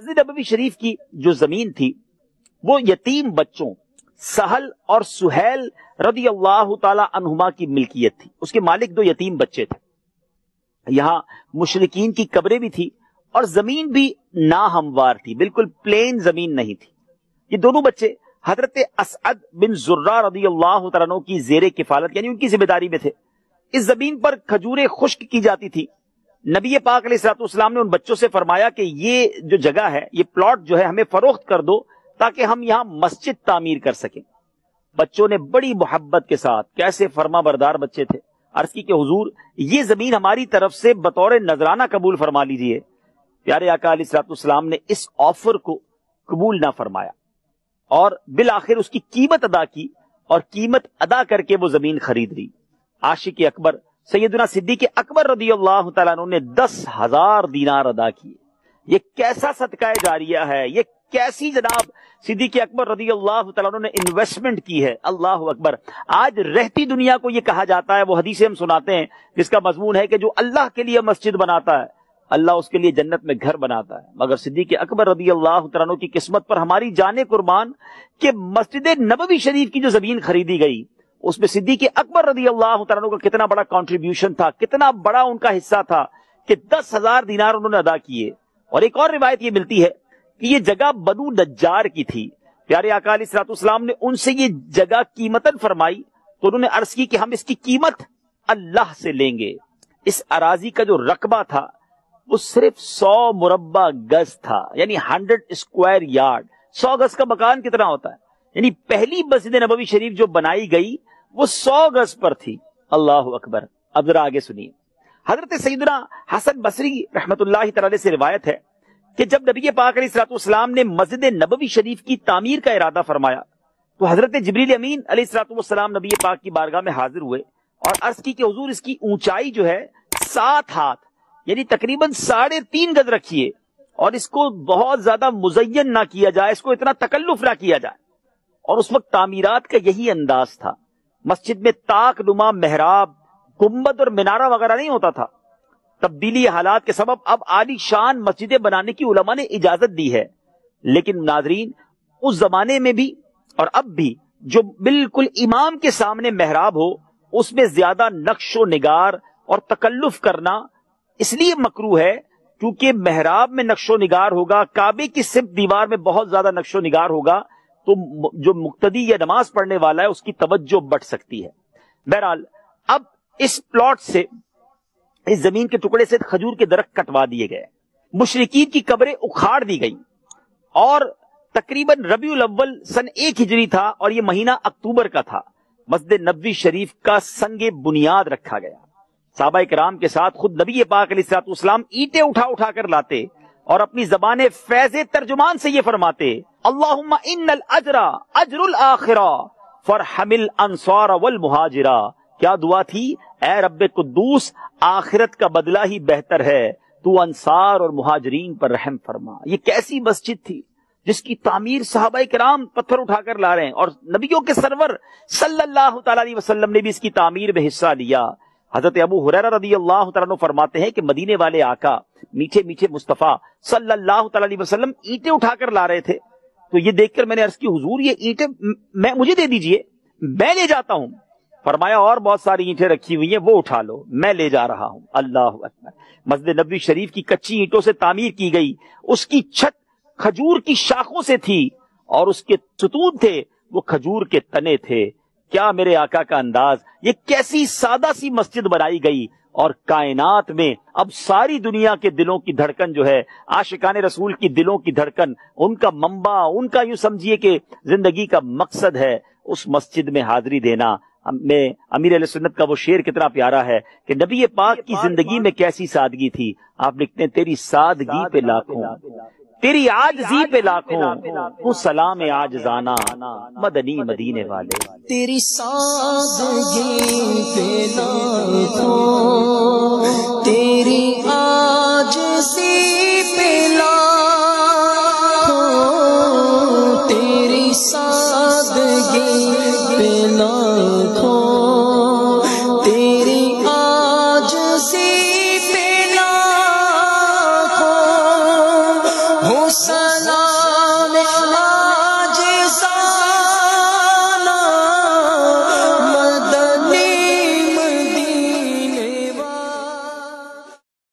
مسجد نبوی شریف کی جو زمین تھی وہ یتیم بچوں سہل اور سہیل رضی اللہ تعالی عنہما کی ملکیت تھی. اس کے مالک دو یتیم بچے تھے. یہاں مشرکین کی قبریں بھی تھی اور زمین بھی ناہموار تھی، بالکل پلین زمین نہیں تھی. یہ دونوں بچے حضرت اسعد بن زرہ رضی اللہ تعالیٰ عنہ کی زیر کفالت یعنی ان کی ذمہ داری میں تھے. اس زمین پر کھجوریں خشک کی جاتی تھی. نبی پاک علیہ الصلوۃ والسلام نے ان بچوں سے فرمایا کہ یہ جو جگہ ہے، یہ پلاٹ جو ہے ہمیں فروخت کر دو تاکہ ہم یہاں مسجد تعمیر کر سکیں. بچوں نے بڑی محبت کے ساتھ، کیسے فرما بردار بچے تھے، عرض کی کہ حضور یہ زمین ہماری طرف سے بطور نذرانہ قبول فرما لیجئے. پیارے آقا علیہ الصلوۃ والسلام نے اس آفر کو قبول نہ فرمایا اور بالآخر اس کی قیمت ادا کی اور قیمت ادا کر کے وہ زمین خرید لی. عاشق اکبر سیدنا صدیق اکبر رضی اللہ تعالیٰ عنہ نے 10,000 دینار ادا کیے. یہ کیسا صدقہ جاریہ ہے، یہ کیسی جناب صدیق اکبر رضی اللہ تعالیٰ عنہ نے انویسٹمنٹ کی ہے. اللہ اکبر. آج رہتی دنیا کو یہ کہا جاتا ہے، وہ حدیثیں ہم سناتے ہیں جس کا مضمون ہے کہ جو اللہ کے لیے مسجد بناتا ہے اللہ اس کے لیے جنت میں گھر بناتا ہے. مگر صدیق اکبر رضی اللہ تعالیٰ عنہ کی قسمت پر ہماری جانیں قربان کہ مسجد نبوی شریف کی جو زمین خریدی گئی اس میں صدیق اکبر رضی اللہ تعالیٰ عنہ کا کتنا بڑا کنٹریبیوشن تھا، کتنا بڑا ان کا حصہ تھا کہ 10,000 دینار انہوں نے ادا کیے. اور ایک اور روایت یہ ملتی ہے کہ یہ جگہ بنو نجار کی تھی. پیارے آقا علیہ الصلوۃ والسلام نے ان سے یہ جگہ قیمتاً فرمائی تو انہوں نے عرض کی کہ ہم اس کی قیمت اللہ سے لیں گے. اس اراضی کا جو رقبہ تھا وہ صرف 100 مربع گز تھا، یعنی 100 اسکوائر یارڈ. 100 گز کا مکان کتنا ہوتا ہے؟ یعنی پہلی مسجد نبوی شریف جو بنائی گئی وہ 100 گز پر تھی. اللہ اکبر. اب ذرا آگے سنیے. حضرت سیدنا حسن بصری رحمت اللہ تعالی سے روایت ہے کہ جب نبی پاک علیہ الصلوۃ والسلام نے مسجد نبوی شریف کی تعمیر کا ارادہ فرمایا تو حضرت جبریل امین علیہ الصلوۃ والسلام نبی پاک کی بارگاہ میں حاضر ہوئے اور عرض کی کہ حضور اس کی اونچائی جو ہے 7 ہاتھ یعنی تقریباً 3.5 گز رکھیے اور اس کو بہت زیادہ مزین نہ کیا جائے، اس کو اتنا تکلف نہ کیا جائے. اور اس وقت تعمیرات کا یہی انداز تھا. مسجد میں طاق نما محراب، گنبد اور مینارہ وغیرہ نہیں ہوتا تھا. تبدیلی حالات کے سبب اب عالی شان مسجدیں بنانے کی علماء نے اجازت دی ہے، لیکن ناظرین اس زمانے میں بھی اور اب بھی جو بالکل امام کے سامنے محراب ہو اس میں زیادہ نقش و نگار اور تکلف کرنا اس لیے مکروہ ہے کیونکہ محراب میں نقش و نگار ہوگا، کعبے کی سمت دیوار میں بہت زیادہ نقش و نگار ہوگا تو جو مقتدی یا نماز پڑھنے والا ہے اس کی توجہ بڑھ سکتی ہے. بہرحال اب اس پلاٹ سے، اس زمین کے ٹکڑے سے کھجور کے درخت کٹوا دیے گئے، مشرکین کی قبریں اکھاڑ دی گئی اور تقریباً ربیع الاول سن 1 ہجری تھا اور یہ مہینہ اکتوبر کا تھا. مسجد نبوی شریف کا سنگ بنیاد رکھا گیا. صحابہ کرام کے ساتھ خود نبی پاک علیہ الصلوۃ والسلام اینٹیں اٹھا اٹھا کر لاتے اور اپنی زبان فیض ترجمان سے یہ فرماتے اللہم ان الاجر اجر الاخرہ فرحم الانصار والمہاجرہ. کیا دعا تھی؟ اے رب قدوس آخرت کا بدلہ ہی بہتر ہے، تو انصار اور مہاجرین پر رحم فرما. یہ کیسی مسجد تھی جس کی تعمیر صحابہ کرام پتھر اٹھا کر لا رہے ہیں اور نبیوں کے سرور صلی اللہ تعالی علیہ وسلم نے بھی اس کی تعمیر میں حصہ لیا. حضرت ابو ہریرہ رضی اللہ تعالیٰ عنہ فرماتے ہیں کہ مدینے والے آقا میٹھے میٹھے مصطفیٰ صلی اللہ تعالی علیہ وسلم اینٹیں اٹھا کر لا رہے تھے تو یہ دیکھ کر میں نے عرض کی حضور یہ اینٹیں مجھے دے دیجئے، میں لے جاتا ہوں. فرمایا اور بہت ساری اینٹیں رکھی ہوئی ہیں وہ اٹھا لو، میں لے جا رہا ہوں. اللہ اکبر. مسجد نبوی شریف کی کچی اینٹوں سے تعمیر کی گئی، اس کی چھت کھجور کی شاخوں سے تھی اور اس کے ستون تھے وہ کھجور کے تنے تھے. کیا میرے آقا کا انداز. یہ کیسی سادہ سی مسجد بنائی گئی اور کائنات میں اب ساری دنیا کے دلوں کی دھڑکن جو ہے، عاشقان رسول کی دلوں کی دھڑکن، ان کا منبع، ان کا یوں سمجھیے کہ زندگی کا مقصد ہے اس مسجد میں حاضری دینا. میں امیر علیہ سنت کا وہ شعر کتنا پیارا ہے کہ نبی پاک کی زندگی میں کیسی سادگی تھی. آپ لکھتے ہیں تیری سادگی پہ لاکھوں، تیری عاجزی پہ لاکھوں، وہ سلام عاجزانہ مدنی مدینے والے. تیری سادگی پہ لاکھوں